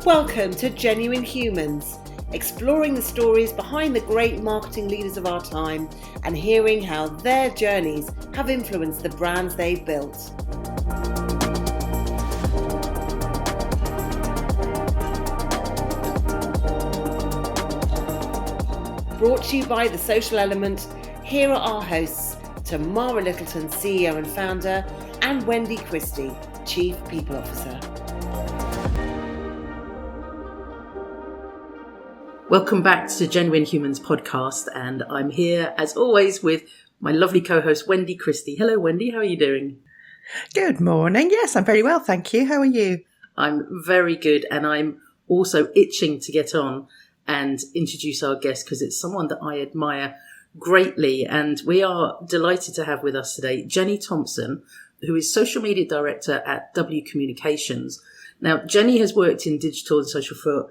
Welcome to Genuine Humans, exploring the stories behind the great marketing leaders of our time and hearing how their journeys have influenced the brands they've built. Brought to you by The Social Element, here are our hosts, Tamara Littleton, CEO and founder, and Wendy Christie, Chief People Officer. Welcome back to Genuine Humans podcast, and I'm here as always with my lovely co-host Wendy Christie. Hello Wendy, how are you doing? Good morning. Yes, I'm very well, thank you. How are you? I'm very good, and I'm also itching to get on and introduce our guest because it's someone that I admire greatly, and we are delighted to have with us today Jennie Thomson, who is Social Media Director at W Communications. Now, Jennie has worked in digital and social for,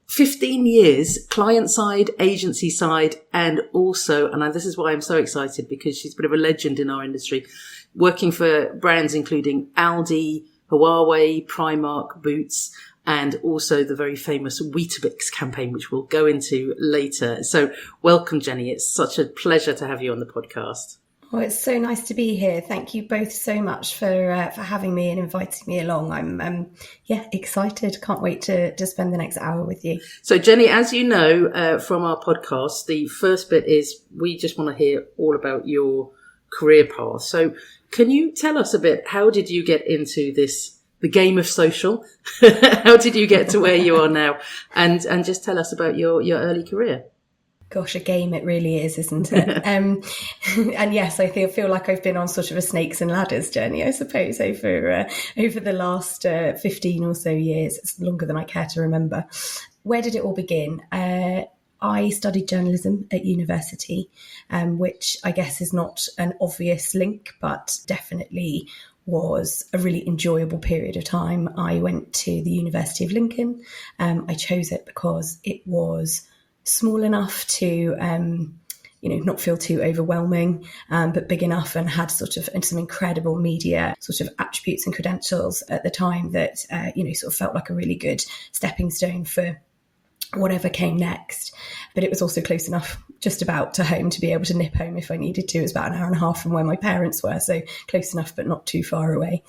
15 years, client side, agency side, and also, and this is why I'm so excited because she's a bit of a legend in our industry, working for brands including Aldi, Huawei, Primark, Boots, and also the very famous Weetabix campaign, which we'll go into later. So welcome, Jennie. It's such a pleasure to have you on the podcast. Well, it's so nice to be here. Thank you both so much for having me and inviting me along. I'm excited. Can't wait to spend the next hour with you. So, Jennie, as you know from our podcast, the first bit is we just want to hear all about your career path. So, can you tell us a bit? How did you get into the game of social? How did you get to where you are now? And just tell us about your early career. Gosh, a game it really is, isn't it? And yes, I feel like I've been on sort of a snakes and ladders journey, I suppose, over the last 15 or so years. It's longer than I care to remember. Where did it all begin? I studied journalism at university, which I guess is not an obvious link, but definitely was a really enjoyable period of time. I went to the University of Lincoln. I chose it because it was small enough to, not feel too overwhelming, but big enough and had sort of some incredible media sort of attributes and credentials at the time that, sort of felt like a really good stepping stone for whatever came next. But it was also close enough just about to home to be able to nip home if I needed to. It was about an hour and a half from where my parents were, so close enough but not too far away.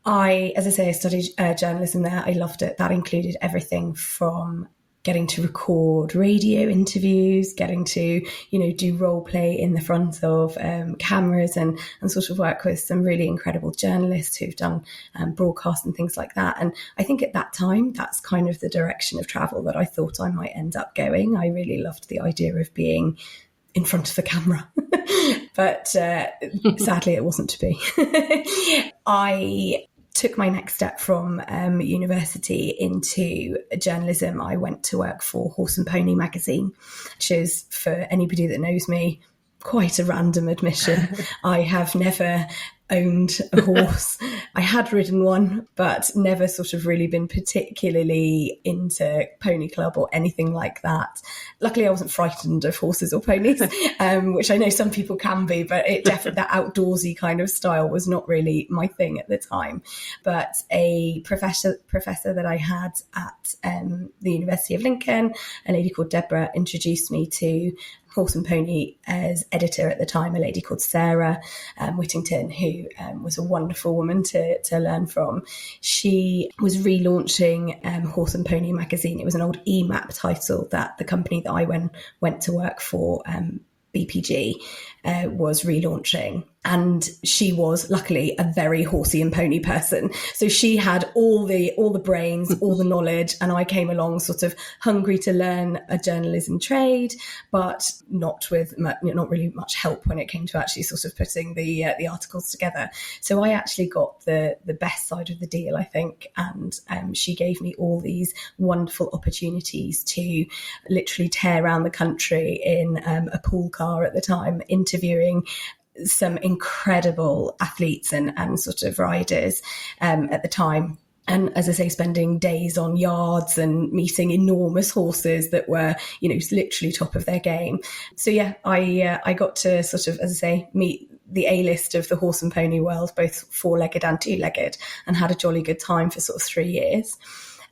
I studied journalism there. I loved it. That included everything from getting to record radio interviews, getting to, do role play in the front of cameras and sort of work with some really incredible journalists who've done broadcasts and things like that. And I think at that time, that's kind of the direction of travel that I thought I might end up going. I really loved the idea of being in front of the camera, but sadly it wasn't to be. I took my next step from university into journalism. I went to work for Horse and Pony magazine, which is, for anybody that knows me, quite a random admission. I have never owned a horse. I had ridden one, but never sort of really been particularly into pony club or anything like that. Luckily, I wasn't frightened of horses or ponies, which I know some people can be, but it definitely, that outdoorsy kind of style was not really my thing at the time. But a professor that I had at the University of Lincoln, a lady called Deborah, introduced me to Horse and Pony as editor at the time, a lady called Sarah Whittington, who was a wonderful woman to learn from. She was relaunching Horse and Pony magazine. It was an old EMAP title that the company that I went to work for, BPG, was relaunching. And she was luckily a very horsey and pony person. So she had all the brains, all the knowledge. And I came along sort of hungry to learn a journalism trade, but not really much help when it came to actually sort of putting the articles together. So I actually got the best side of the deal, I think. And she gave me all these wonderful opportunities to literally tear around the country in a pool car at the time, interviewing some incredible athletes and sort of riders at the time. And as I say, spending days on yards and meeting enormous horses that were, literally top of their game. So yeah, I got to sort of, as I say, meet the A-list of the horse and pony world, both four-legged and two-legged, and had a jolly good time for sort of 3 years.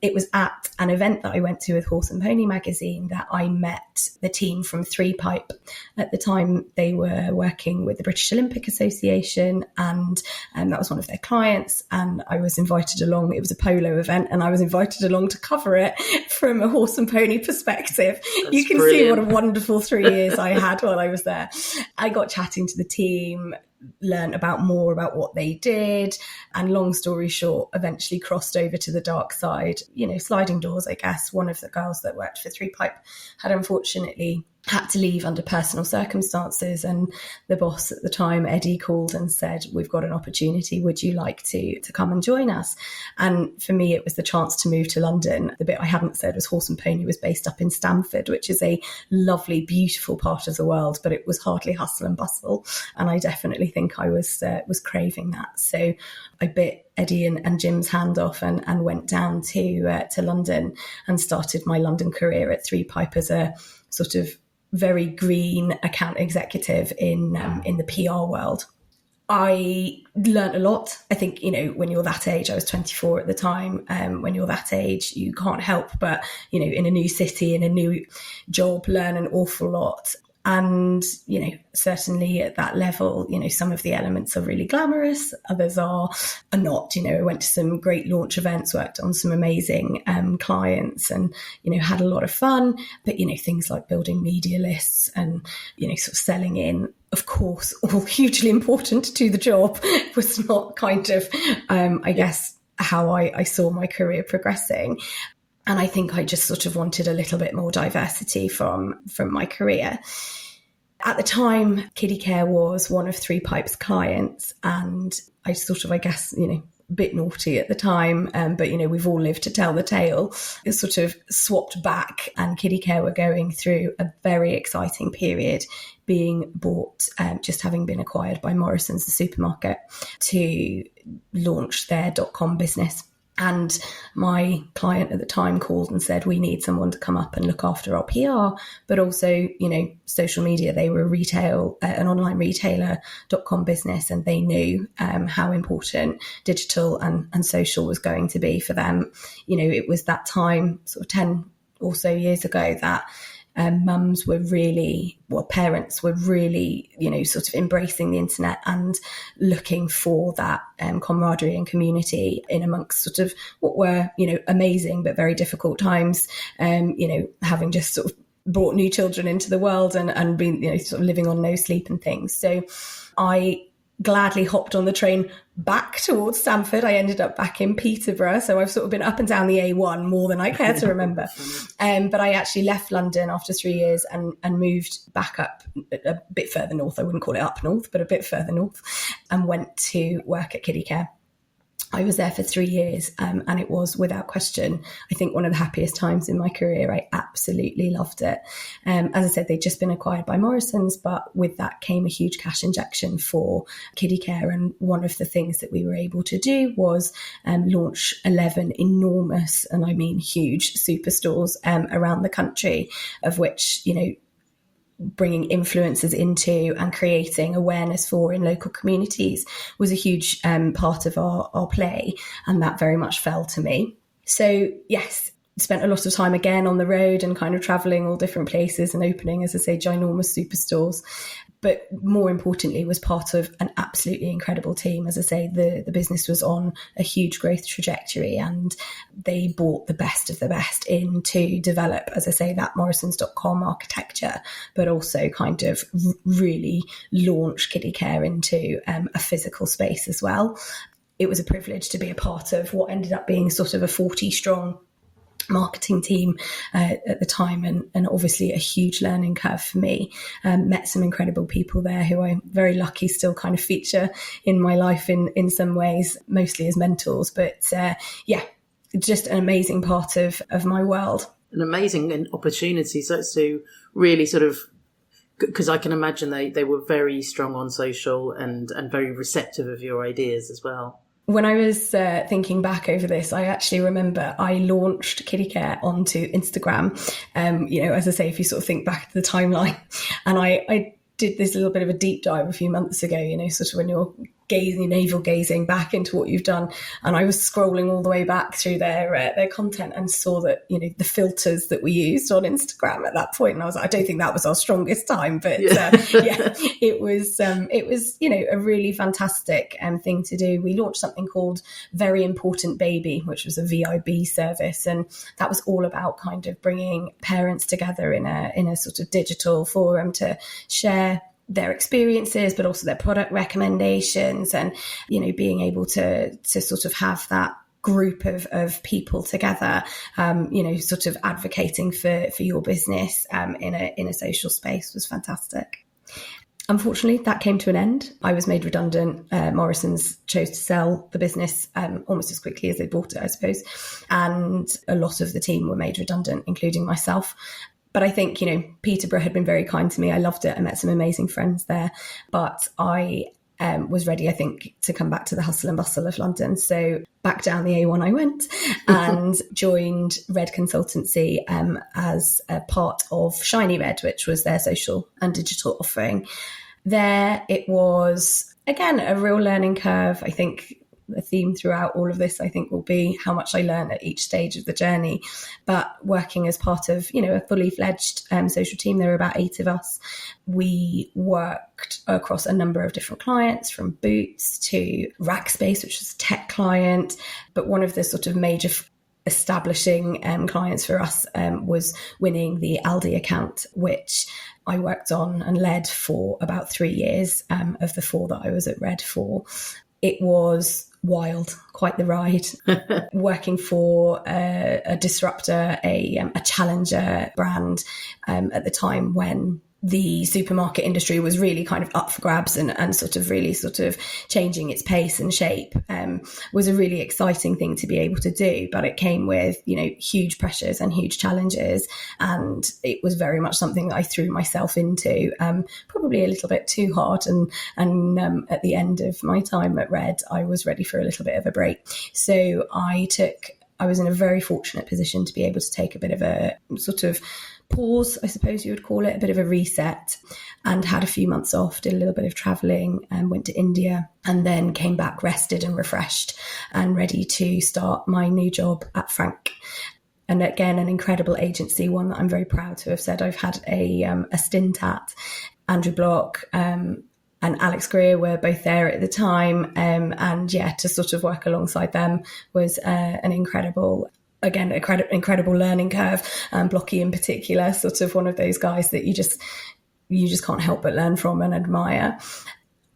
it was at an event that I went to with Horse and Pony magazine that I met the team from Three Pipe. At the time, they were working with the British Olympic Association, and that was one of their clients. And I was invited along. It was a polo event, and I was invited along to cover it from a horse and pony perspective. That's you can brilliant. see what a wonderful 3 years I had while I was there. I got chatting to the team, learned more about what they did, and long story short, eventually crossed over to the dark side. Sliding doors, I guess. One of the girls that worked for Three Pipe had unfortunately had to leave under personal circumstances, and the boss at the time, Eddie, called and said, "We've got an opportunity, would you like to come and join us?" And for me, it was the chance to move to London. The bit I hadn't said was Horse and Pony was based up in Stamford, which is a lovely, beautiful part of the world, but it was hardly hustle and bustle, and I definitely think I was craving that. So I bit Eddie and Jim's hand off and went down to London and started my London career at Three Pipe as a sort of very green account executive in the PR world. I learned a lot. I think, when you're that age, I was 24 at the time. When you're that age, you can't help but, in a new city, in a new job, learn an awful lot. And, certainly at that level, some of the elements are really glamorous, others are not. I went to some great launch events, worked on some amazing clients and, had a lot of fun. But, things like building media lists and, sort of selling in, of course, all hugely important to the job, was not kind of, I guess, how I saw my career progressing. And I think I just sort of wanted a little bit more diversity from my career. At the time, Kiddie Care was one of Three Pipe's clients, and I sort of, I guess, a bit naughty at the time, but, we've all lived to tell the tale. It sort of swapped back, and Kiddie Care were going through a very exciting period, being bought, just having been acquired by Morrison's, the supermarket, to launch their .com business. And my client at the time called and said, "We need someone to come up and look after our PR, but also, social media." They were an online retailer.com business, and they knew how important digital and social was going to be for them. It was that time, sort of 10 or so years ago, that parents were really, sort of embracing the internet and looking for that camaraderie and community in amongst sort of what were, amazing but very difficult times, having just sort of brought new children into the world and been, sort of living on no sleep and things. So I gladly hopped on the train back towards Stamford. I ended up back in Peterborough. So I've sort of been up and down the A1 more than I care to remember. But I actually left London after 3 years and moved back up a bit further north. I wouldn't call it up north, but a bit further north, and went to work at Kiddie Care. I was there for 3 years, and it was, without question, I think one of the happiest times in my career. I absolutely loved it. As I said, they'd just been acquired by Morrison's, but with that came a huge cash injection for Kiddie Care. And one of the things that we were able to do was launch 11 enormous, and I mean huge, superstores around the country, of which, bringing influencers into and creating awareness for in local communities was a huge part of our play, and that very much fell to me. So yes, spent a lot of time again on the road and kind of traveling all different places and opening, as I say, ginormous superstores. But more importantly, was part of an absolutely incredible team. As I say, the business was on a huge growth trajectory, and they brought the best of the best in to develop, as I say, that Morrisons.com architecture, but also kind of really launch Kiddie Care into a physical space as well. It was a privilege to be a part of what ended up being sort of a 40-strong marketing team at the time, and obviously a huge learning curve for me. Met some incredible people there who I'm very lucky still kind of feature in my life in some ways, mostly as mentors. But just an amazing part of my world. An amazing opportunity to really sort of, because I can imagine they were very strong on social and very receptive of your ideas as well. When I was thinking back over this, I actually remember I launched Kiddie Care onto Instagram. As I say, if you sort of think back to the timeline, and I did this little bit of a deep dive a few months ago, sort of when you're navel gazing back into what you've done, and I was scrolling all the way back through their content and saw that, you know, the filters that we used on Instagram at that point, and I was like, I don't think that was our strongest time, but it was you know, a really fantastic thing to do. We launched something called Very Important Baby, which was a VIB service, and that was all about kind of bringing parents together in a sort of digital forum to share their experiences, but also their product recommendations, and, you know, being able to sort of have that group of people together, you know, sort of advocating for your business in a social space was fantastic. Unfortunately, that came to an end. I was made redundant. Morrison's chose to sell the business almost as quickly as they bought it, I suppose. And a lot of the team were made redundant, including myself. But I think, you know, Peterborough had been very kind to me. I loved it. I met some amazing friends there. But I was ready, I think, to come back to the hustle and bustle of London. So back down the A1 I went and joined Red Consultancy as a part of Shiny Red, which was their social and digital offering. There it was, again, a real learning curve. I think the theme throughout all of this, I think, will be how much I learned at each stage of the journey. But working as part of, you know, a fully fledged social team, there were about 8 of us. We worked across a number of different clients, from Boots to Rackspace, which was a tech client. But one of the sort of major establishing clients for us was winning the Aldi account, which I worked on and led for about 3 years of the 4 that I was at Red for. It was wild, quite the ride. Working for a disruptor, a challenger brand at the time when the supermarket industry was really kind of up for grabs and sort of really sort of changing its pace and shape, was a really exciting thing to be able to do. But it came with, you know, huge pressures and huge challenges. And it was very much something that I threw myself into, probably a little bit too hard. And at the end of my time at Red, I was ready for a little bit of a break. So I was in a very fortunate position to be able to take a bit of a sort of pause, I suppose you would call it, a bit of a reset, and had a few months off, did a little bit of traveling and went to India, and then came back rested and refreshed and ready to start my new job at Frank. And again, an incredible agency, one that I'm very proud to have said I've had a stint at. Andrew Block and Alex Greer were both there at the time. And yeah, to sort of work alongside them was an incredible learning curve. Blocky in particular, sort of one of those guys that you just can't help but learn from and admire.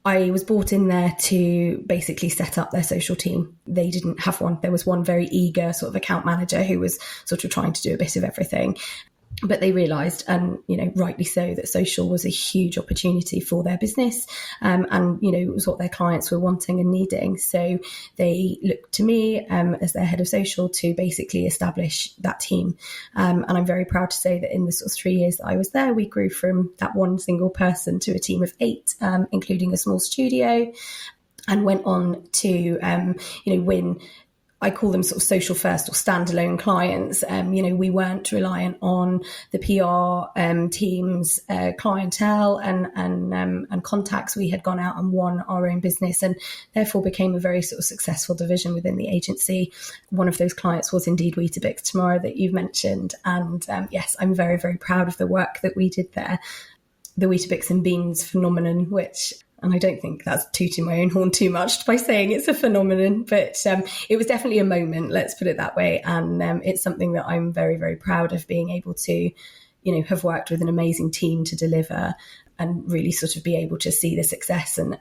I was brought in there to basically set up their social team. They didn't have one. There was one very eager sort of account manager who was sort of trying to do a bit of everything. But they realised, and, you know, rightly so, that social was a huge opportunity for their business. And, you know, it was what their clients were wanting and needing. So they looked to me as their head of social to basically establish that team. And I'm very proud to say that in the sort of 3 years that I was there, we grew from that one single person to a team of 8, including a small studio, and went on to, win, I call them sort of social first or standalone clients. We weren't reliant on the PR team's clientele and contacts. We had gone out and won our own business, and therefore became a very sort of successful division within the agency. One of those clients was indeed Weetabix tomorrow that you've mentioned. And yes, I'm very, very proud of the work that we did there. The Weetabix and Beans phenomenon, and I don't think that's tooting my own horn too much by saying it's a phenomenon, but it was definitely a moment, let's put it that way. And it's something that I'm very, very proud of being able to, have worked with an amazing team to deliver and really sort of be able to see the success and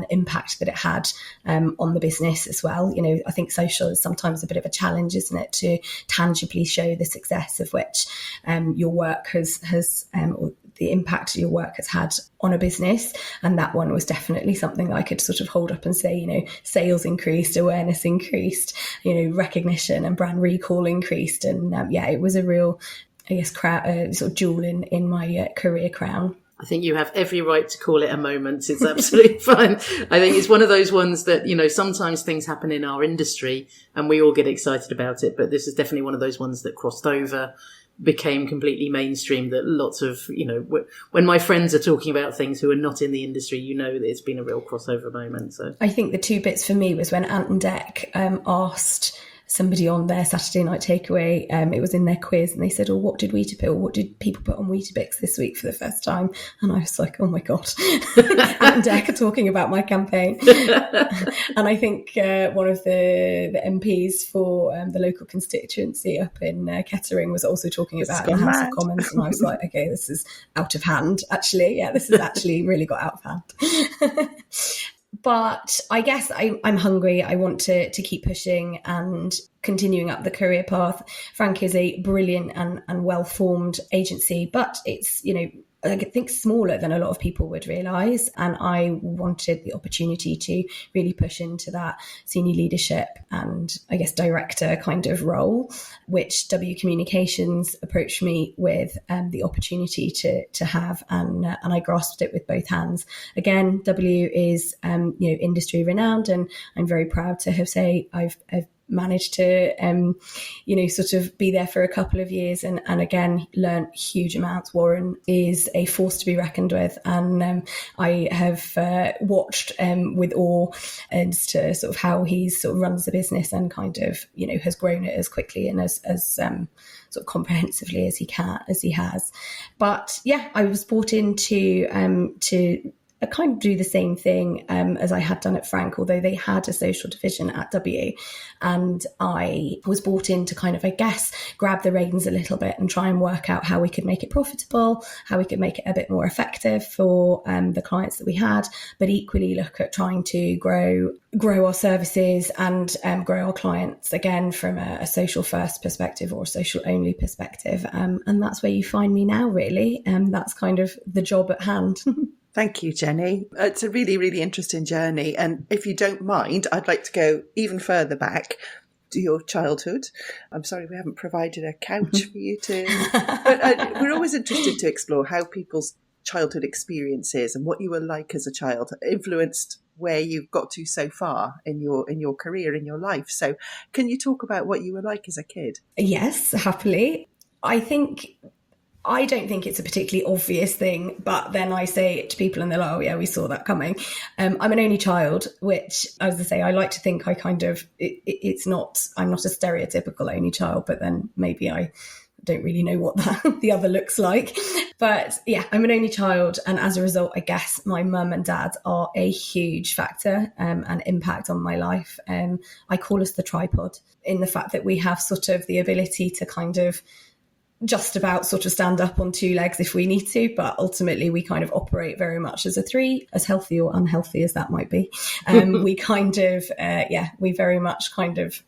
impact that it had on the business as well. I think social is sometimes a bit of a challenge, isn't it, to tangibly show the success of which your work has or the impact your work has had on a business. And that one was definitely something that I could sort of hold up and say, sales increased, awareness increased, recognition and brand recall increased. And it was a real, sort of jewel in my career crown. I think you have every right to call it a moment. It's absolutely fine. I think it's one of those ones that, sometimes things happen in our industry and we all get excited about it. But this is definitely one of those ones that crossed over became completely mainstream, that lots of, when my friends are talking about things who are not in the industry, that it's been a real crossover moment. So I think the two bits for me was when Ant and Dec asked somebody on their Saturday night takeaway, it was in their quiz, and they said, "Oh, what did people put on Weetabix this week for the first time?" And I was like, "Oh my god!" Ant and Dec are talking about my campaign. And I think one of the MPs for the local constituency up in Kettering was also talking about in the House of Commons, and I was like, "Okay, this is out of hand." Actually, yeah, this has actually really got out of hand. But I guess I'm hungry. I want to keep pushing and continuing up the career path. Frank is a brilliant and well-formed agency, but it's, I think smaller than a lot of people would realise. And I wanted the opportunity to really push into that senior leadership and I guess director kind of role, which W Communications approached me with the opportunity to have, and I grasped it with both hands. Again, W is industry renowned, and I'm very proud to have I've managed to sort of be there for a couple of years and again learned huge amounts. Warren is a force to be reckoned with, and I have watched with awe as to sort of how he sort of runs the business and kind of has grown it as quickly and as sort of comprehensively as he has. But yeah, I was brought in to kind of do the same thing as I had done at Frank, although they had a social division at W. And I was brought in to kind of, I guess, grab the reins a little bit and try and work out how we could make it profitable, how we could make it a bit more effective for the clients that we had, but equally look at trying to grow our services and grow our clients, again, from a social first perspective or a social only perspective. And that's where you find me now, really. That's kind of the job at hand. Thank you, Jenny. It's a really, really interesting journey. And if you don't mind, I'd like to go even further back to your childhood. I'm sorry we haven't provided a couch for you to... But we're always interested to explore how people's childhood experiences and what you were like as a child influenced where you've got to so far in your career, in your life. So can you talk about what you were like as a kid? Yes, happily. I don't think it's a particularly obvious thing, but then I say it to people and they're like, "Oh yeah, we saw that coming." I'm an only child, which, as I say, I like to think I kind of, I'm not a stereotypical only child, but then maybe I don't really know what the other looks like. But yeah, I'm an only child. And as a result, I guess my mum and dad are a huge factor and impact on my life. I call us the tripod, in the fact that we have sort of the ability to kind of just about sort of stand up on two legs if we need to, but ultimately we kind of operate very much as a three, as healthy or unhealthy as that might be. We kind of, we very much kind of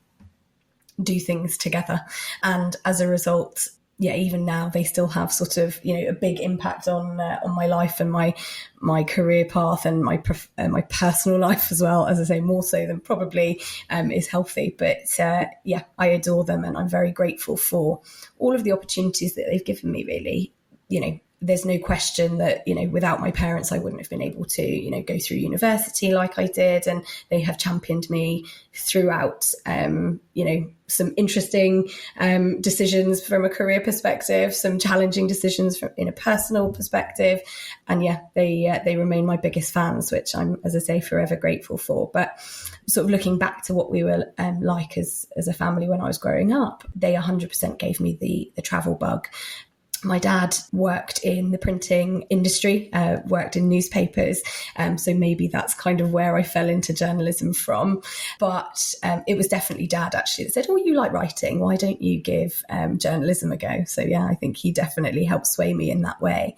do things together. And as a result, even now they still have sort of, a big impact on my life and my career path and my personal life as well, as I say, more so than probably is healthy. But I adore them, and I'm very grateful for all of the opportunities that they've given me, really. There's no question that, without my parents, I wouldn't have been able to, go through university like I did. And they have championed me throughout, some interesting decisions from a career perspective, some challenging decisions in a personal perspective. And they remain my biggest fans, which I'm, as I say, forever grateful for. But sort of looking back to what we were like as a family when I was growing up, they 100% gave me the travel bug. My dad worked in the printing industry, worked in newspapers. So maybe that's kind of where I fell into journalism from. But it was definitely Dad, actually, that said, "Oh, you like writing. Why don't you give journalism a go?" So, I think he definitely helped sway me in that way.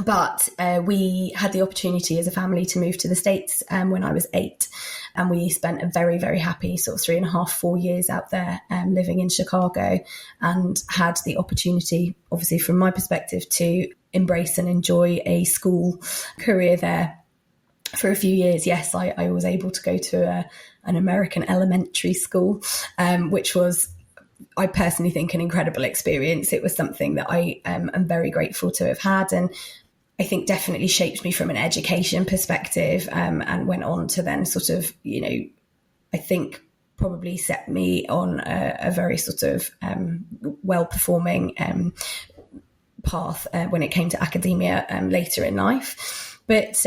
But we had the opportunity as a family to move to the States when I was 8. And we spent a very, very happy sort of 3.5, 4 years out there living in Chicago, and had the opportunity, obviously from my perspective, to embrace and enjoy a school career there for a few years. Yes, I was able to go to an American elementary school, which was, I personally think, an incredible experience. It was something that I am very grateful to have had, and I think definitely shaped me from an education perspective, and went on to then sort of, I think probably set me on a very sort of well-performing path when it came to academia later in life. But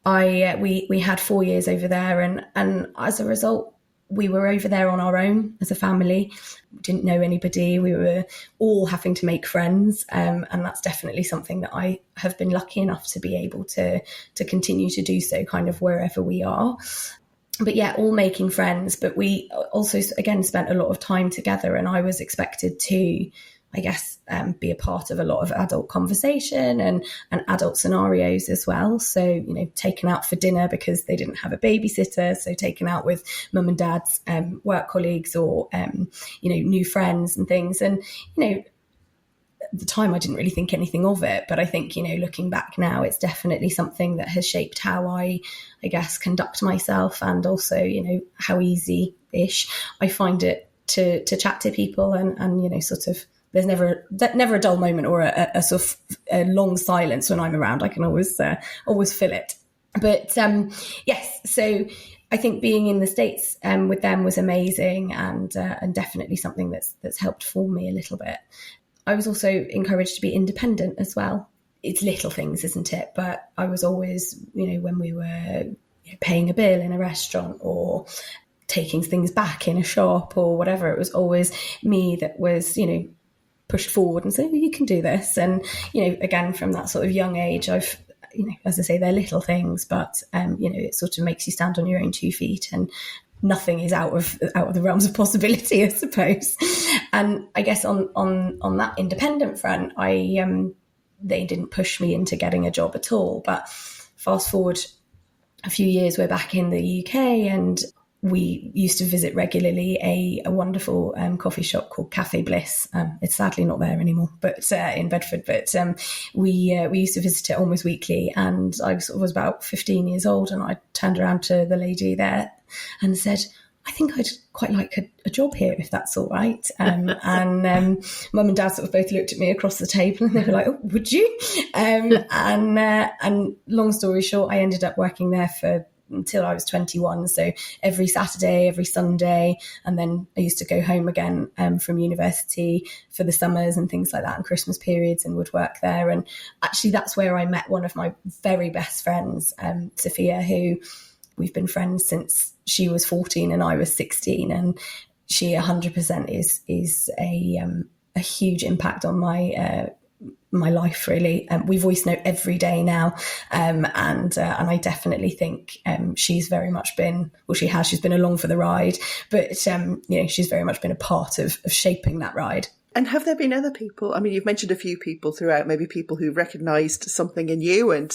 we had 4 years over there, and as a result, we were over there on our own as a family. We didn't know anybody. We were all having to make friends, and that's definitely something that I have been lucky enough to be able to continue to do so, kind of wherever we are. But yeah, all making friends. But we also, again, spent a lot of time together, and I was expected to, I guess, be a part of a lot of adult conversation and adult scenarios as well. So, you know, taken out for dinner because they didn't have a babysitter. So taken out with mum and dad's work colleagues or, you know, new friends and things. And, you know, at the time I didn't really think anything of it. But I think, you know, looking back now, it's definitely something that has shaped how I guess, conduct myself, and also, you know, how easy-ish I find it to chat to people and, you know, sort of, there's never a dull moment or a sort of a long silence when I'm around. I can always fill it. But yes, so I think being in the States with them was amazing, and definitely something that's helped form me a little bit. I was also encouraged to be independent as well. It's little things, isn't it? But I was always, you know, when we were paying a bill in a restaurant or taking things back in a shop or whatever, it was always me that was, you know, pushed forward and say, well, you can do this. And, you know, again, from that sort of young age, I've, you know, as I say, they're little things, but, you know, it sort of makes you stand on your own 2 feet, and nothing is out of the realms of possibility, I suppose. And I guess on that independent front, they didn't push me into getting a job at all. But fast forward a few years, we're back in the UK, and we used to visit regularly a wonderful coffee shop called Cafe Bliss. It's sadly not there anymore, but in Bedford. But we used to visit it almost weekly. And I was about 15 years old, and I turned around to the lady there and said, I think I'd quite like a job here, if that's all right. And mum and dad sort of both looked at me across the table, and they were like, oh, would you? And long story short, I ended up working there until I was 21. So every Saturday, every Sunday, and then I used to go home again from university for the summers and things like that, and Christmas periods, and would work there. And actually that's where I met one of my very best friends, Sophia, who we've been friends since she was 14 and I was 16. And she 100% is a huge impact on my life, really. We voice note every day now, and I definitely think she's very much been, well, she's been along for the ride, but you know, she's very much been a part of shaping that ride. And have there been other people? I mean, you've mentioned a few people throughout, maybe people who recognised something in you and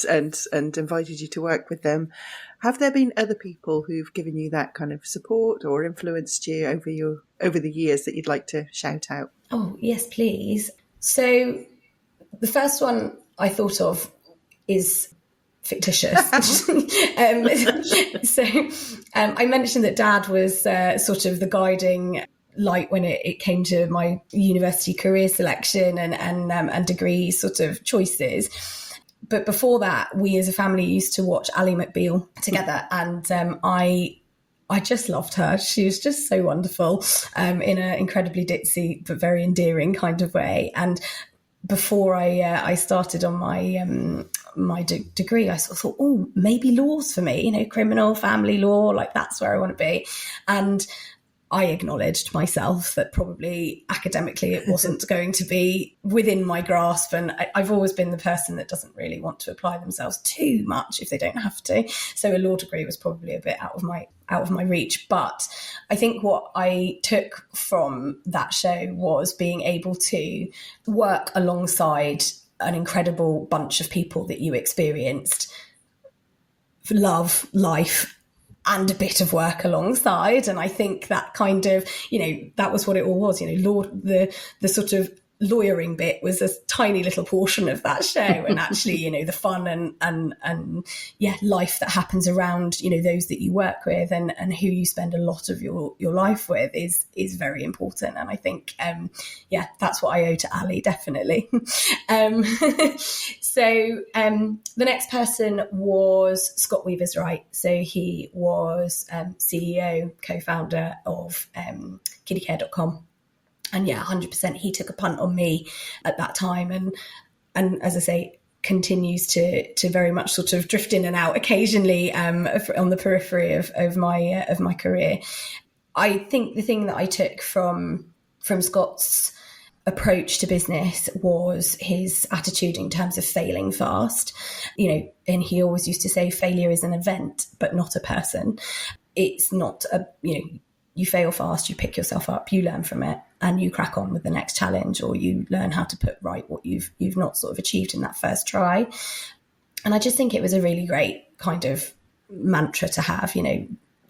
invited you to work with them. Have there been other people who've given you that kind of support or influenced you over the years that you'd like to shout out? Oh, yes, please. So the first one I thought of is fictitious. I mentioned that Dad was sort of the guiding light when it came to my university career selection and degree sort of choices. But before that, we as a family used to watch Ally McBeal together, and I just loved her. She was just so wonderful, in an incredibly ditzy but very endearing kind of way. And before I started on my degree, I sort of thought, oh, maybe law's for me, you know, criminal, family law, like that's where I want to be. And I acknowledged myself that probably academically it wasn't going to be within my grasp. And I've always been the person that doesn't really want to apply themselves too much if they don't have to. So a law degree was probably a bit out of my reach. But I think what I took from that show was being able to work alongside an incredible bunch of people that you experienced, love, life, and a bit of work alongside. And I think that kind of, you know, that was what it all was, you know, the sort of lawyering bit was a tiny little portion of that show. And actually, you know, the fun and life that happens around, you know, those that you work with and who you spend a lot of your life with is very important. And I think, that's what I owe to Ally, definitely. So So the next person was Scott Weaver's Right. So he was CEO, co-founder of kittycare.com. And yeah, 100%, he took a punt on me at that time. And as I say, continues to very much sort of drift in and out occasionally on the periphery of my career. I think the thing that I took from Scott's approach to business was his attitude in terms of failing fast. And he always used to say failure is an event, but not a person. It's not you fail fast, you pick yourself up, you learn from it, and you crack on with the next challenge, or you learn how to put right what you've not sort of achieved in that first try. And I just think it was a really great kind of mantra to have.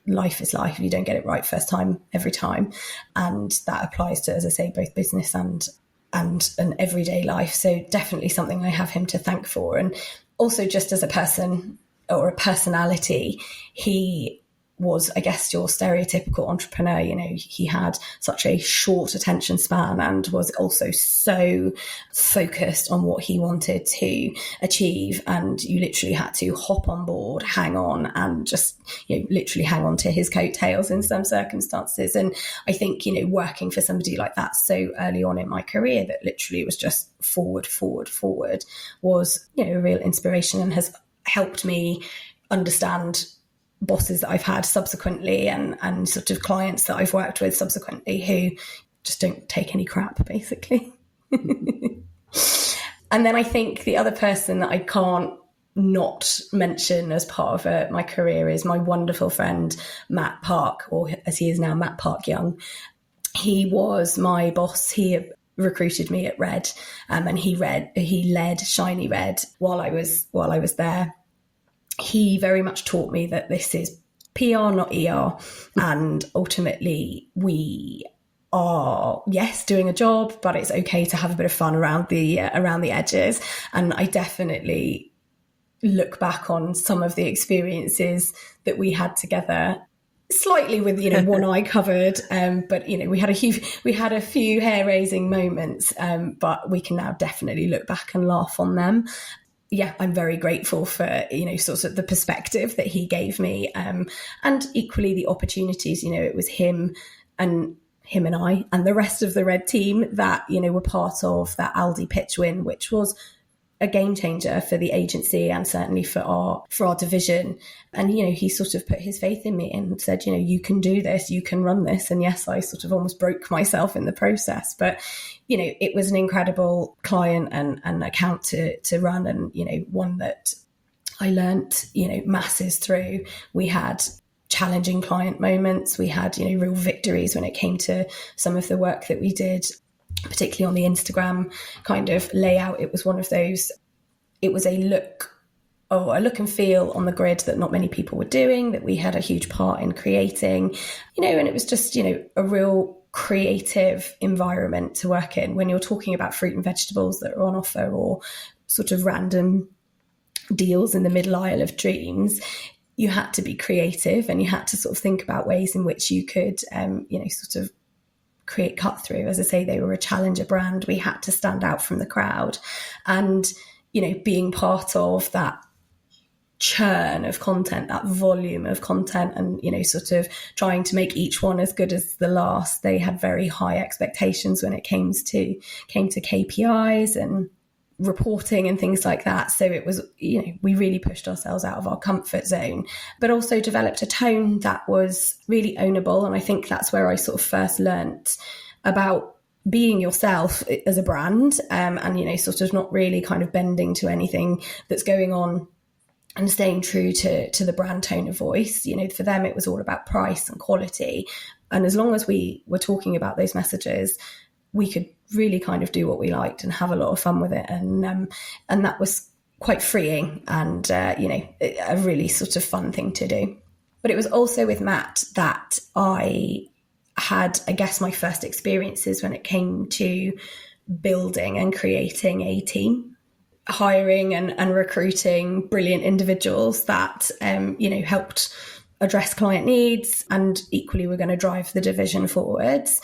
Life is life. You don't get it right first time every time, and that applies to, as I say, both business and an everyday life. So definitely something I have him to thank for. And also just as a person or a personality, he was, I guess, your stereotypical entrepreneur. He had such a short attention span and was also so focused on what he wanted to achieve. And you literally had to hop on board, hang on, and just, literally hang on to his coattails in some circumstances. And I think, working for somebody like that so early on in my career that literally was just forward was, a real inspiration, and has helped me understand bosses that I've had subsequently and sort of clients that I've worked with subsequently who just don't take any crap, basically. And then I think the other person that I can't not mention as part of my career is my wonderful friend, Matt Park, or as he is now, Matt Park Young. He was my boss. He recruited me at Red, and he led Shiny Red while I was there. He very much taught me that this is PR, not ER. And ultimately we are, yes, doing a job, but it's okay to have a bit of fun around the edges. And I definitely look back on some of the experiences that we had together, slightly with, one eye covered. But, we had a few hair raising moments, but we can now definitely look back and laugh on them. Yeah, I'm very grateful for, sort of the perspective that he gave me, and equally the opportunities. It was him and I and the rest of the Red team that, were part of that Aldi pitch win, which was a game changer for the agency and certainly for our division. And, he sort of put his faith in me and said, you can do this, you can run this. And yes, I sort of almost broke myself in the process, but, it was an incredible client and account to run, and, one that I learnt, masses through. We had challenging client moments. We had, real victories when it came to some of the work that we did, particularly on the Instagram kind of layout. It was one of those, it was a look and feel on the grid that not many people were doing, that we had a huge part in creating, and it was just, a real creative environment to work in. When you're talking about fruit and vegetables that are on offer, or sort of random deals in the middle aisle of dreams, you had to be creative, and you had to sort of think about ways in which you could, sort of create cut through. As I say, they were a challenger brand. We had to stand out from the crowd, and, being part of that churn of content, that volume of content, and, sort of trying to make each one as good as the last. They had very high expectations when it came to KPIs and reporting and things like that. So it was, we really pushed ourselves out of our comfort zone, but also developed a tone that was really ownable. And I think that's where I sort of first learnt about being yourself as a brand, and, sort of not really kind of bending to anything that's going on, and staying true to the brand tone of voice. For them, it was all about price and quality. And as long as we were talking about those messages, we could really kind of do what we liked and have a lot of fun with it. And that was quite freeing and, a really sort of fun thing to do. But it was also with Matt that I had, I guess, my first experiences when it came to building and creating a team, hiring and recruiting brilliant individuals that, helped address client needs, and equally were going to drive the division forwards.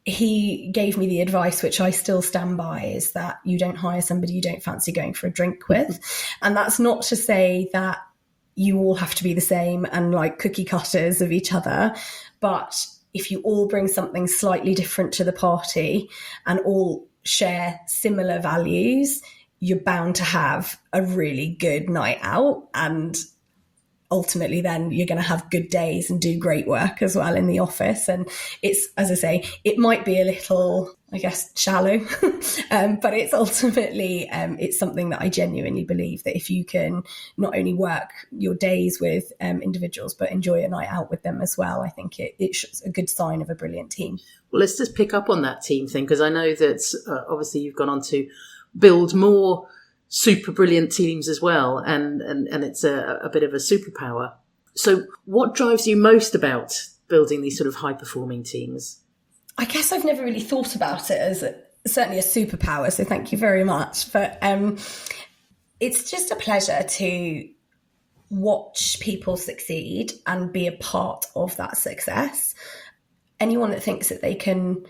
he gave me the advice, which I still stand by, is that you don't hire somebody you don't fancy going for a drink with. And that's not to say that you all have to be the same and like cookie cutters of each other. But if you all bring something slightly different to the party and all share similar values, you're bound to have a really good night out, and ultimately then you're going to have good days and do great work as well in the office. And it's, as I say, it might be a little, I guess, shallow, but it's ultimately, it's something that I genuinely believe that if you can not only work your days with individuals, but enjoy a night out with them as well, I think it's a good sign of a brilliant team. Well, let's just pick up on that team thing, because I know that obviously you've gone on to build more super brilliant teams as well, and it's a bit of a superpower. So what drives you most about building these sort of high performing teams? I guess I've never really thought about it as certainly a superpower, so thank you very much. But it's just a pleasure to watch people succeed and be a part of that success. Anyone that thinks that they can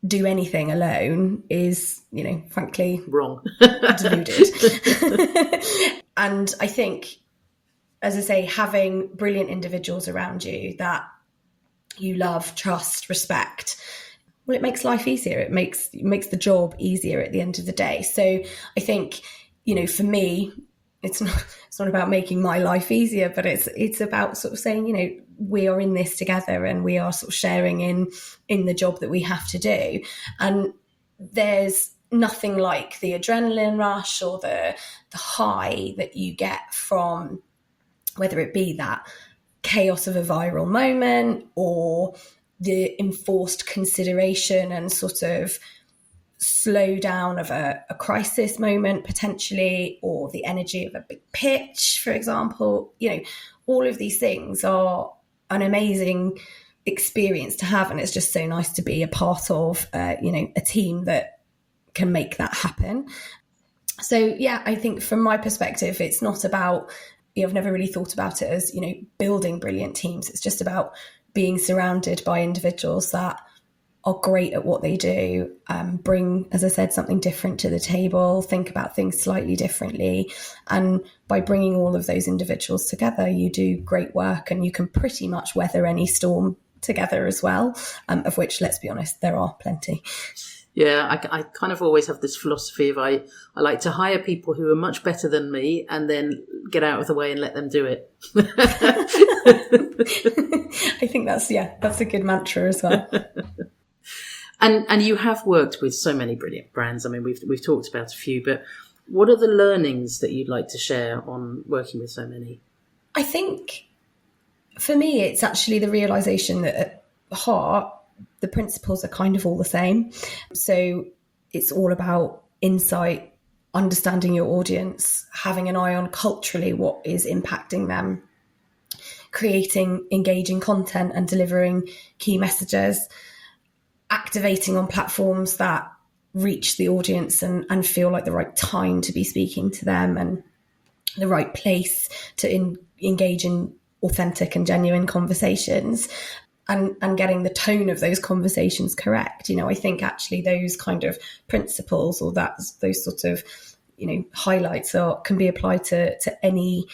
do anything alone is, frankly, wrong. Deluded. And I think, as I say, having brilliant individuals around you that you love, trust, respect, well, it makes life easier. It makes the job easier at the end of the day. So I think, for me, it's not about making my life easier, but it's about sort of saying, we are in this together and we are sort of sharing in the job that we have to do. And there's nothing like the adrenaline rush or the high that you get from, whether it be that chaos of a viral moment or the enforced consideration and sort of slow down of a crisis moment potentially, or the energy of a big pitch, for example. All of these things are an amazing experience to have, and it's just so nice to be a part of a team that can make that happen. So yeah, I think from my perspective, it's not about, I've never really thought about it as building brilliant teams. It's just about being surrounded by individuals that are great at what they do, bring, as I said, something different to the table, think about things slightly differently. And by bringing all of those individuals together, you do great work, and you can pretty much weather any storm together as well, of which, let's be honest, there are plenty. Yeah, I kind of always have this philosophy of I like to hire people who are much better than me and then get out of the way and let them do it. I think that's a good mantra as well. And you have worked with so many brilliant brands. I mean, we've talked about a few, but what are the learnings that you'd like to share on working with so many? I think for me, it's actually the realization that at heart, the principles are kind of all the same. So it's all about insight, understanding your audience, having an eye on culturally what is impacting them, creating engaging content and delivering key messages, activating on platforms that reach the audience and feel like the right time to be speaking to them and the right place to engage in authentic and genuine conversations, and getting the tone of those conversations correct. I think actually those kind of principles or those sort of, highlights can be applied to any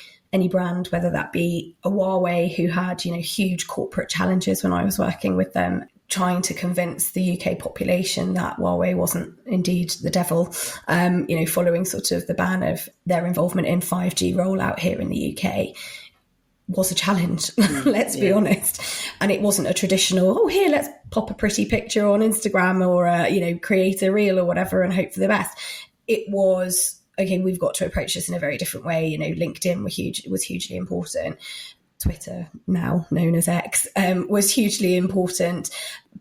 brand, whether that be a Huawei who had, huge corporate challenges when I was working with them, trying to convince the UK population that Huawei wasn't indeed the devil, following sort of the ban of their involvement in 5G rollout here in the UK. Was a challenge, let's be honest. And it wasn't a traditional, here, let's pop a pretty picture on Instagram or, create a reel or whatever and hope for the best. It was, okay, we've got to approach this in a very different way. LinkedIn was hugely important. Twitter, now known as X, was hugely important,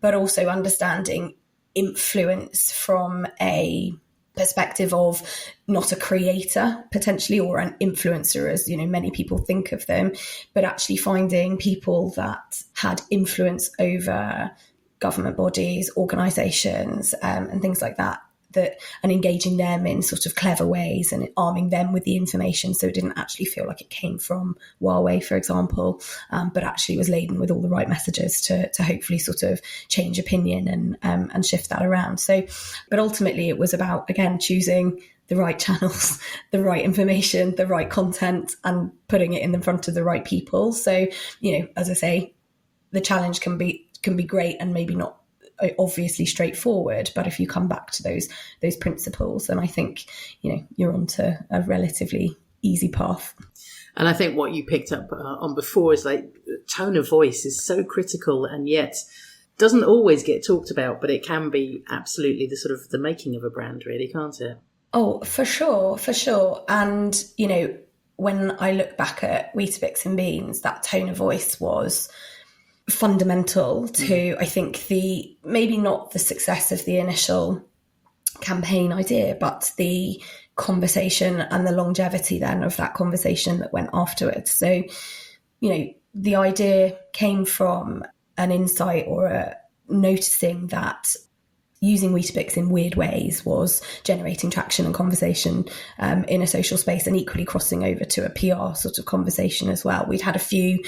but also understanding influence from a perspective of not a creator potentially or an influencer as many people think of them, but actually finding people that had influence over government bodies, organizations, and things like that that, and engaging them in sort of clever ways and arming them with the information, so it didn't actually feel like it came from Huawei, for example, but actually was laden with all the right messages to hopefully sort of change opinion and shift that around. So, but ultimately it was about, again, choosing the right channels, the right information, the right content, and putting it in the front of the right people. So, as I say, the challenge can be great and maybe not obviously straightforward, but if you come back to those principles, then I think you're onto a relatively easy path. And I think what you picked up on before is like tone of voice is so critical, and yet doesn't always get talked about, but it can be absolutely the sort of the making of a brand, really, can't it? Oh, for sure. And when I look back at Weetabix and Beans, that tone of voice was fundamental to, I think, maybe not the success of the initial campaign idea, but the conversation and the longevity then of that conversation that went afterwards. So, the idea came from an insight or a noticing that using Weetabix in weird ways was generating traction and conversation in a social space, and equally crossing over to a PR sort of conversation as well. We'd had a few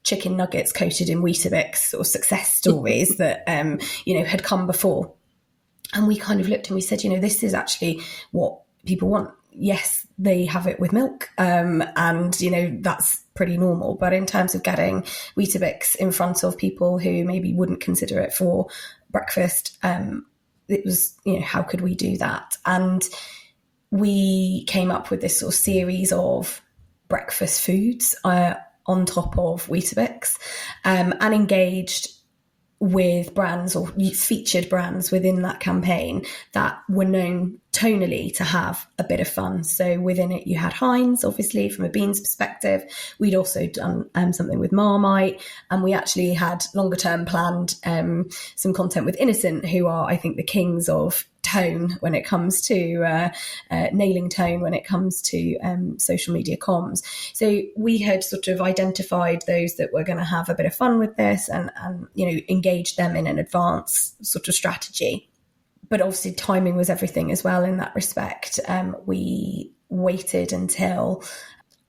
chicken nuggets coated in Weetabix or success stories that, had come before. And we kind of looked and we said, this is actually what people want. Yes, they have it with milk. And, that's pretty normal. But in terms of getting Weetabix in front of people who maybe wouldn't consider it for breakfast, it was, how could we do that? And we came up with this sort of series of breakfast foods on top of Weetabix, and engaged with brands or featured brands within that campaign that were known tonally to have a bit of fun. So within it, you had Heinz, obviously, from a beans perspective. We'd also done something with Marmite, and we actually had longer term planned some content with Innocent, who are, I think, the kings of tone when it comes to nailing tone when it comes to social media comms. So we had sort of identified those that were going to have a bit of fun with this and engaged them in an advanced sort of strategy. But obviously timing was everything as well in that respect. We waited until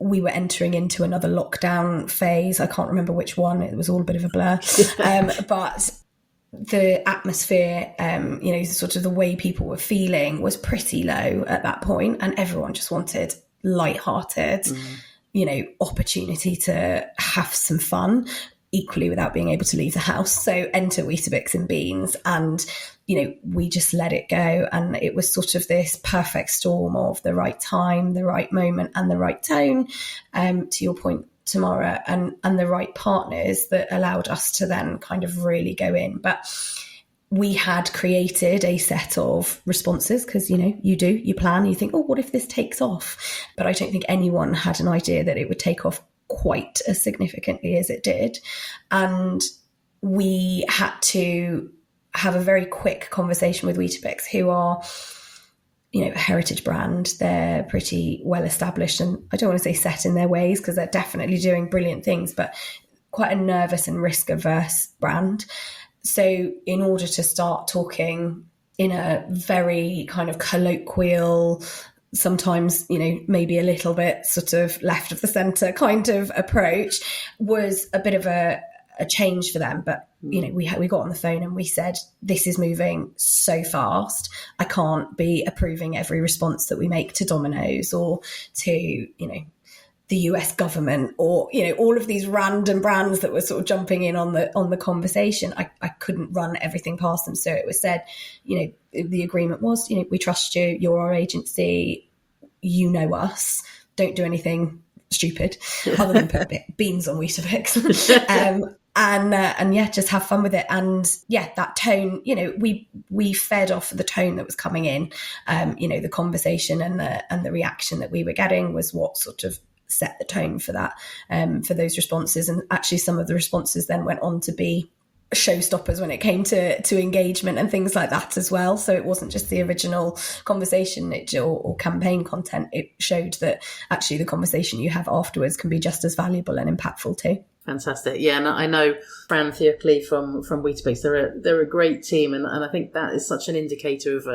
we were entering into another lockdown phase. I can't remember which one. It was all a bit of a blur. But the atmosphere, sort of the way people were feeling was pretty low at that point, and everyone just wanted lighthearted, opportunity to have some fun, equally without being able to leave the house. So enter Weetabix and Beans, and we just let it go, and it was sort of this perfect storm of the right time, the right moment, and the right tone. To your point, Tamara, and the right partners that allowed us to then kind of really go in. But we had created a set of responses because, you plan, you think, oh, what if this takes off? But I don't think anyone had an idea that it would take off quite as significantly as it did. And we had to have a very quick conversation with Weetabix, who are a heritage brand. They're pretty well established, and I don't want to say set in their ways because they're definitely doing brilliant things, but quite a nervous and risk averse brand. So in order to start talking in a very kind of colloquial, sometimes, maybe a little bit sort of left of the centre kind of approach, was a bit of a change for them. But we got on the phone and we said, this is moving so fast, I can't be approving every response that we make to Domino's or to the US government or all of these random brands that were sort of jumping in on the conversation. I couldn't run everything past them. So it was said, the agreement was, we trust you, you're our agency, you know us, don't do anything stupid other than put a bit beans on Weetabix. And just have fun with it. And that tone, we fed off the tone that was coming in. The conversation and the reaction that we were getting was what sort of set the tone for that, for those responses. And actually some of the responses then went on to be showstoppers when it came to engagement and things like that as well. So it wasn't just the original conversation or campaign content. It showed that actually the conversation you have afterwards can be just as valuable and impactful too. Fantastic. Yeah, and I know Fran Theocli from Weetabix. They're a great team, and I think that is such an indicator of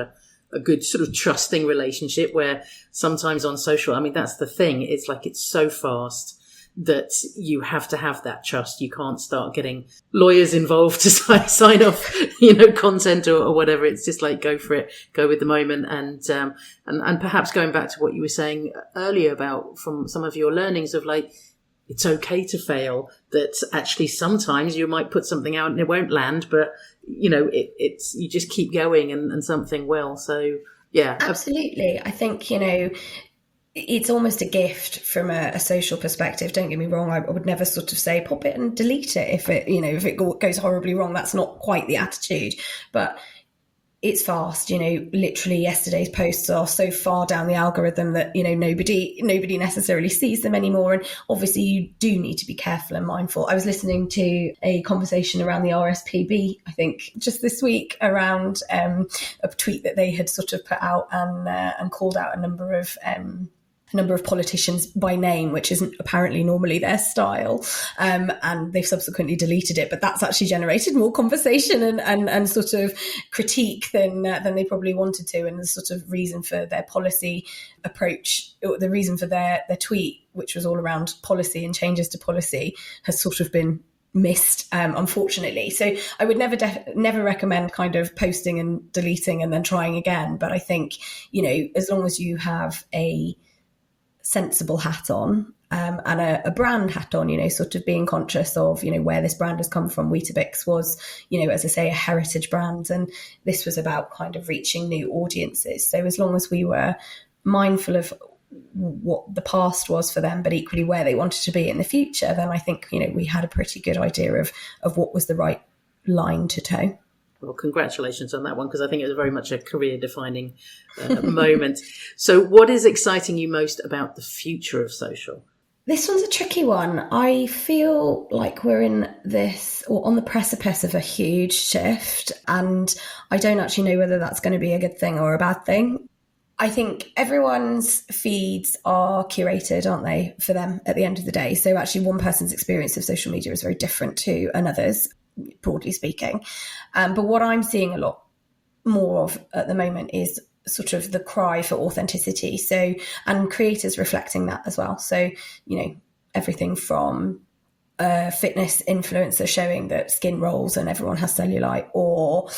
a good sort of trusting relationship, where sometimes on social, I mean, that's the thing. It's like, it's so fast that you have to have that trust. You can't start getting lawyers involved to sign off, content or whatever. It's just like, go for it, go with the moment. And perhaps going back to what you were saying earlier about from some of your learnings of like, it's okay to fail, that actually sometimes you might put something out and it won't land, but it's, you just keep going and something will. So yeah. Absolutely. I think, it's almost a gift from a social perspective. Don't get me wrong. I would never sort of say pop it and delete it if it goes horribly wrong. That's not quite the attitude, but it's fast. Literally yesterday's posts are so far down the algorithm that, nobody necessarily sees them anymore. And obviously you do need to be careful and mindful. I was listening to a conversation around the RSPB, I think just this week, around a tweet that they had sort of put out and called out a number of politicians by name, which isn't apparently normally their style. And they've subsequently deleted it, but that's actually generated more conversation and sort of critique than they probably wanted to. And the sort of reason for their policy approach, the reason for their tweet, which was all around policy and changes to policy, has sort of been missed, unfortunately. So I would never recommend kind of posting and deleting and then trying again. But I think, as long as you have a sensible hat on and a brand hat on, sort of being conscious of, where this brand has come from. Weetabix was, as I say, a heritage brand, and this was about kind of reaching new audiences. So as long as we were mindful of what the past was for them, but equally where they wanted to be in the future, then I think, we had a pretty good idea of what was the right line to toe. Well, congratulations on that one, because I think it was very much a career-defining moment. So what is exciting you most about the future of social? This one's a tricky one. I feel like we're in this, or on the precipice of a huge shift, and I don't actually know whether that's going to be a good thing or a bad thing. I think everyone's feeds are curated, aren't they, for them at the end of the day? So actually one person's experience of social media is very different to another's, broadly speaking. But what I'm seeing a lot more of at the moment is sort of the cry for authenticity. So, and creators reflecting that as well. So, everything from fitness influencer showing that skin rolls and everyone has cellulite, or,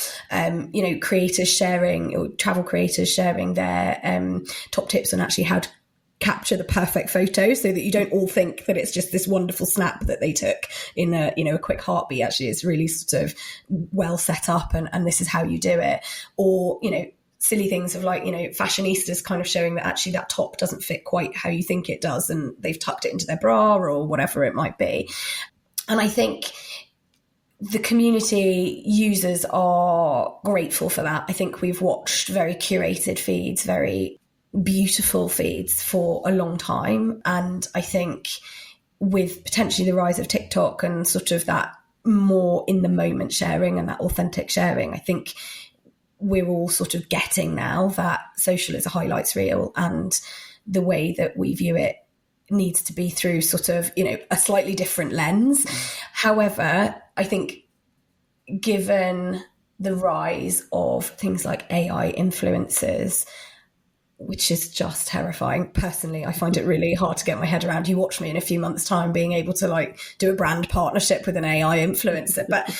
creators sharing, or travel creators sharing their top tips on actually how to capture the perfect photo, so that you don't all think that it's just this wonderful snap that they took in a quick heartbeat. Actually, it's really sort of well set up, and this is how you do it. Or, silly things of like, fashionistas kind of showing that actually that top doesn't fit quite how you think it does, and they've tucked it into their bra or whatever it might be. And I think the community users are grateful for that. I think we've watched very curated feeds, very beautiful feeds for a long time. And I think with potentially the rise of TikTok and sort of that more in the moment sharing and that authentic sharing, I think we're all sort of getting now that social is a highlights reel, and the way that we view it needs to be through sort of, a slightly different lens. However, I think given the rise of things like AI influencers, which is just terrifying. Personally, I find it really hard to get my head around. You watch me in a few months' time being able to like do a brand partnership with an AI influencer. But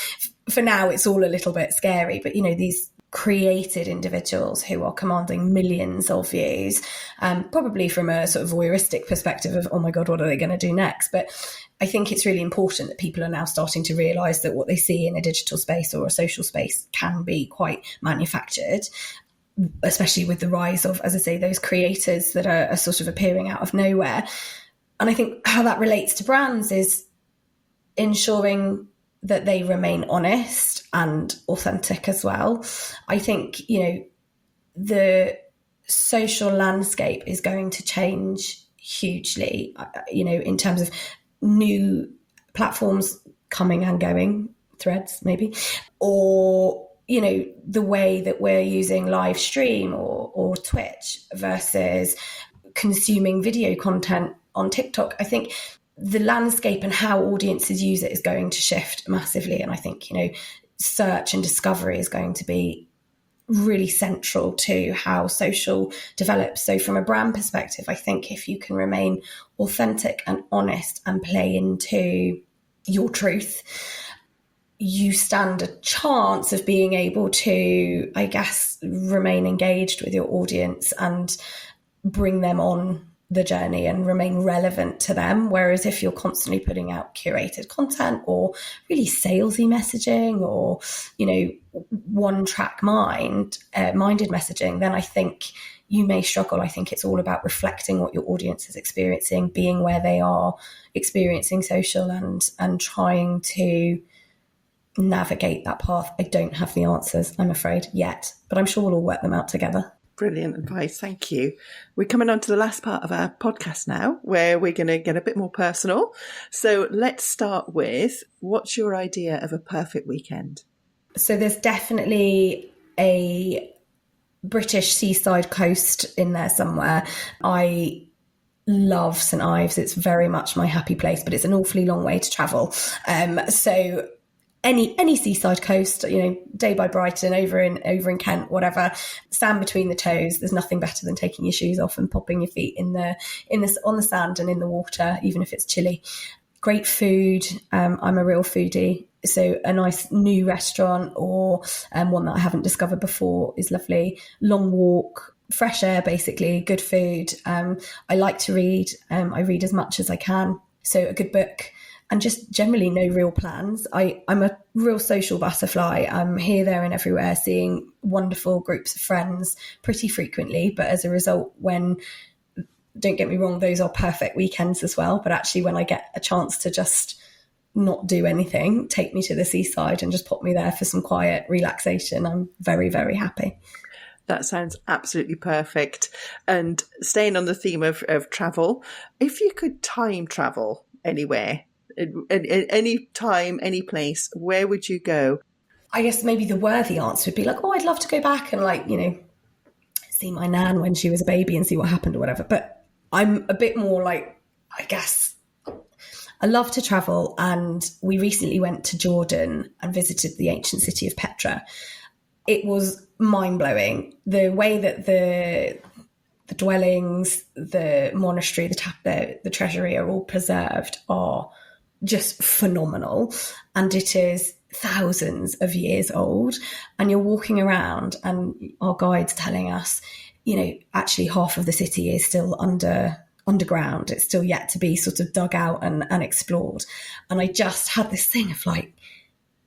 for now, it's all a little bit scary. But, these created individuals who are commanding millions of views, probably from a sort of voyeuristic perspective of, oh my God, what are they going to do next? But I think it's really important that people are now starting to realise that what they see in a digital space or a social space can be quite manufactured, especially with the rise of, as I say, those creators that are sort of appearing out of nowhere. And I think how that relates to brands is ensuring that they remain honest and authentic as well. I think, the social landscape is going to change hugely, in terms of new platforms coming and going, Threads maybe, or the way that we're using live stream or Twitch versus consuming video content on TikTok. I think the landscape and how audiences use it is going to shift massively. And I think, search and discovery is going to be really central to how social develops. So from a brand perspective, I think if you can remain authentic and honest and play into your truth, you stand a chance of being able to, I guess, remain engaged with your audience and bring them on the journey and remain relevant to them. Whereas if you're constantly putting out curated content or really salesy messaging or, one track minded messaging, then I think you may struggle. I think it's all about reflecting what your audience is experiencing, being where they are, experiencing social and trying to navigate that path. I don't have the answers, I'm afraid, yet, but I'm sure we'll all work them out together. Brilliant advice. Thank you. We're coming on to the last part of our podcast now, where we're going to get a bit more personal. So let's start with, what's your idea of a perfect weekend? So there's definitely a British seaside coast in there somewhere. I love St Ives. It's very much my happy place, but it's an awfully long way to travel. So any seaside coast, Day by Brighton, over in Kent, whatever, sand between the toes. There's nothing better than taking your shoes off and popping your feet on the sand and in the water, even if it's chilly. Great food. I'm a real foodie, so a nice new restaurant or one that I haven't discovered before is lovely. Long walk, fresh air, basically, good food. I like to read. I read as much as I can, so a good book. And just generally no real plans. I'm a real social butterfly. I'm here, there and everywhere, seeing wonderful groups of friends pretty frequently. But as a result, don't get me wrong, those are perfect weekends as well. But actually when I get a chance to just not do anything, take me to the seaside and just pop me there for some quiet relaxation, I'm very, very happy. That sounds absolutely perfect. And staying on the theme of travel, if you could time travel anywhere, any time, any place, where would you go? I guess maybe the worthy answer would be like, I'd love to go back and see my nan when she was a baby and see what happened or whatever. But I'm a bit more like, I guess I love to travel, and we recently went to Jordan and visited the ancient city of Petra. It was mind-blowing. The way that the dwellings, the monastery, the treasury are all preserved are just phenomenal. And it is thousands of years old. And you're walking around and our guide's telling us, actually half of the city is still underground. It's still yet to be sort of dug out and explored. And I just had this thing of like,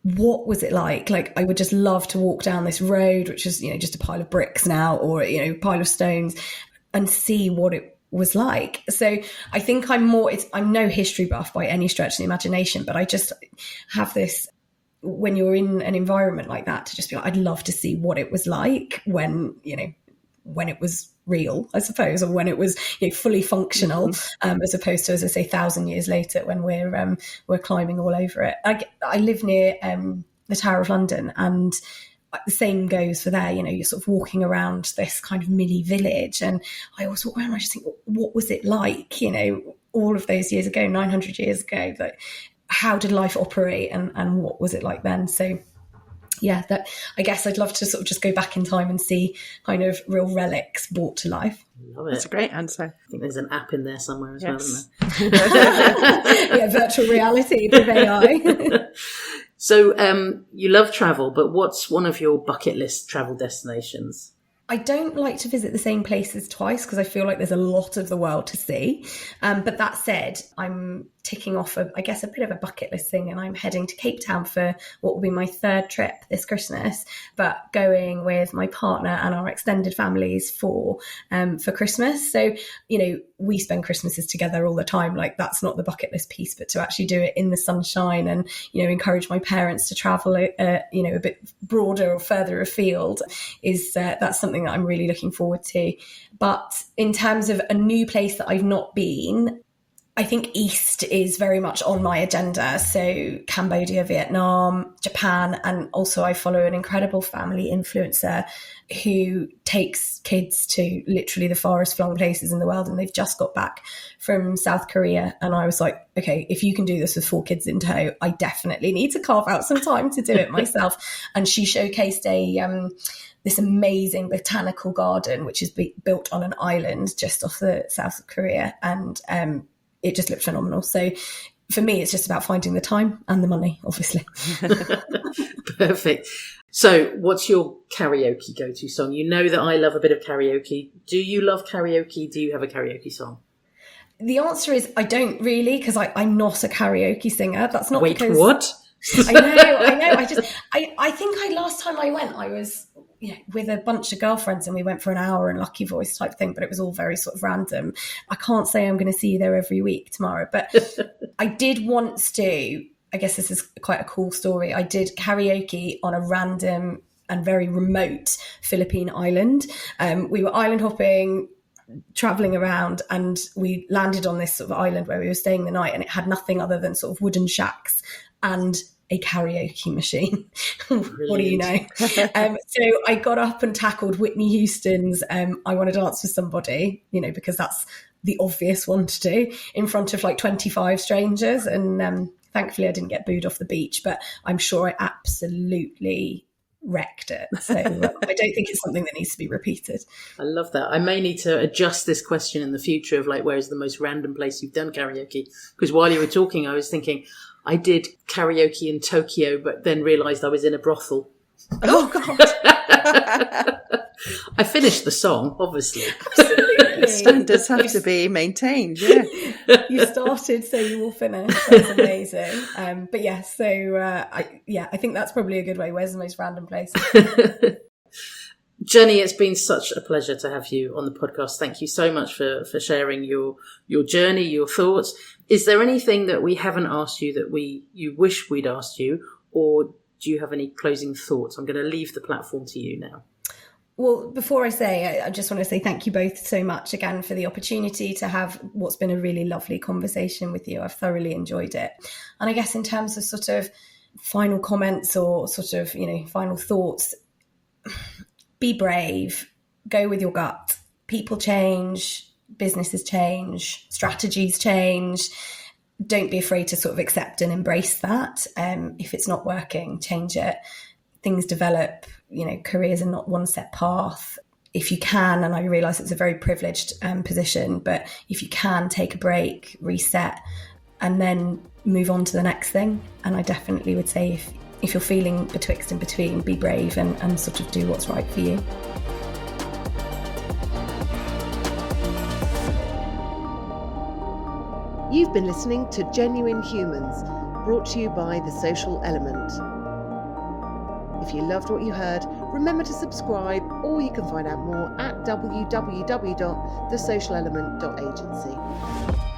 what was it like? Like, I would just love to walk down this road, which is, just a pile of bricks now, or, a pile of stones, and see what it was like. So I think I'm no history buff by any stretch of the imagination, but I just have this, when you're in an environment like that, to just be like, I'd love to see what it was like when it was real, I suppose, or when it was fully functional, as opposed to, as I say, 1,000 years later when we're climbing all over it. I live near the Tower of London, and the same goes for there. You're sort of walking around this kind of mini village, and I always walk around and I just think, what was it like, all of those years ago, 900 years ago? Like, how did life operate, and what was it like then? So yeah, that, I guess I'd love to sort of just go back in time and see kind of real relics brought to life. Love it. That's a great answer. I think there's an app in there somewhere as well, isn't there? Yeah, virtual reality with AI. So you love travel, but what's one of your bucket list travel destinations? I don't like to visit the same places twice because I feel like there's a lot of the world to see. But that said, I'm ticking off, a bit of a bucket list thing, and I'm heading to Cape Town for what will be my third trip this Christmas, but going with my partner and our extended families for Christmas. So, we spend Christmases together all the time. Like, that's not the bucket list piece, but to actually do it in the sunshine and, encourage my parents to travel, a bit broader or further afield that's something that I'm really looking forward to. But in terms of a new place that I've not been, I think East is very much on my agenda. So Cambodia, Vietnam, Japan, and also I follow an incredible family influencer who takes kids to literally the farthest flung places in the world. And they've just got back from South Korea. And I was like, okay, if you can do this with 4 kids in tow, I definitely need to carve out some time to do it myself. And she showcased this amazing botanical garden, which is built on an island just off the South of Korea. And it just looked phenomenal. So for me, it's just about finding the time and the money, obviously. Perfect. So what's your karaoke go-to song? You know that I love a bit of karaoke. Do you love karaoke? Do you have a karaoke song? The answer is I don't really, because I'm not a karaoke singer. That's not because... what? I know. I think last time I went, I was with a bunch of girlfriends and we went for an hour and Lucky Voice type thing, but it was all very sort of random. I can't say I'm going to see you there every week tomorrow, but I did once do, I guess this is quite a cool story. I did karaoke on a random and very remote Philippine island. We were island hopping, traveling around, and we landed on this sort of island where we were staying the night, and it had nothing other than sort of wooden shacks and a karaoke machine. What do you know? So I got up and tackled Whitney Houston's I Want to Dance with Somebody, because that's the obvious one to do, in front of like 25 strangers. And thankfully I didn't get booed off the beach, but I'm sure I absolutely wrecked it. So I don't think it's something that needs to be repeated. I love that. I may need to adjust this question in the future of like, where's the most random place you've done karaoke? Because while you were talking, I was thinking, I did karaoke in Tokyo, but then realised I was in a brothel. Oh, God. I finished the song, obviously. Absolutely. Standards have to be maintained, yeah. You started, so you will finish. That's amazing. But yeah, so I think that's probably a good way. Where's the most random place? Jennie, it's been such a pleasure to have you on the podcast. Thank you so much for sharing your journey, your thoughts. Is there anything that we haven't asked you that you wish we'd asked you, or do you have any closing thoughts? I'm going to leave the platform to you now. Well, before I say, I just want to say thank you both so much again for the opportunity to have what's been a really lovely conversation with you. I've thoroughly enjoyed it. And I guess in terms of sort of final comments or sort of, final thoughts, be brave, go with your gut. People change, businesses change, strategies change. Don't be afraid to sort of accept and embrace that. If it's not working, change it. Things develop, careers are not one set path. If you can, and I realise it's a very privileged position, but if you can take a break, reset, and then move on to the next thing. And I definitely would say if you're feeling betwixt and between, be brave and sort of do what's right for you. You've been listening to Genuine Humans, brought to you by The Social Element. If you loved what you heard, remember to subscribe, or you can find out more at www.thesocialelement.agency.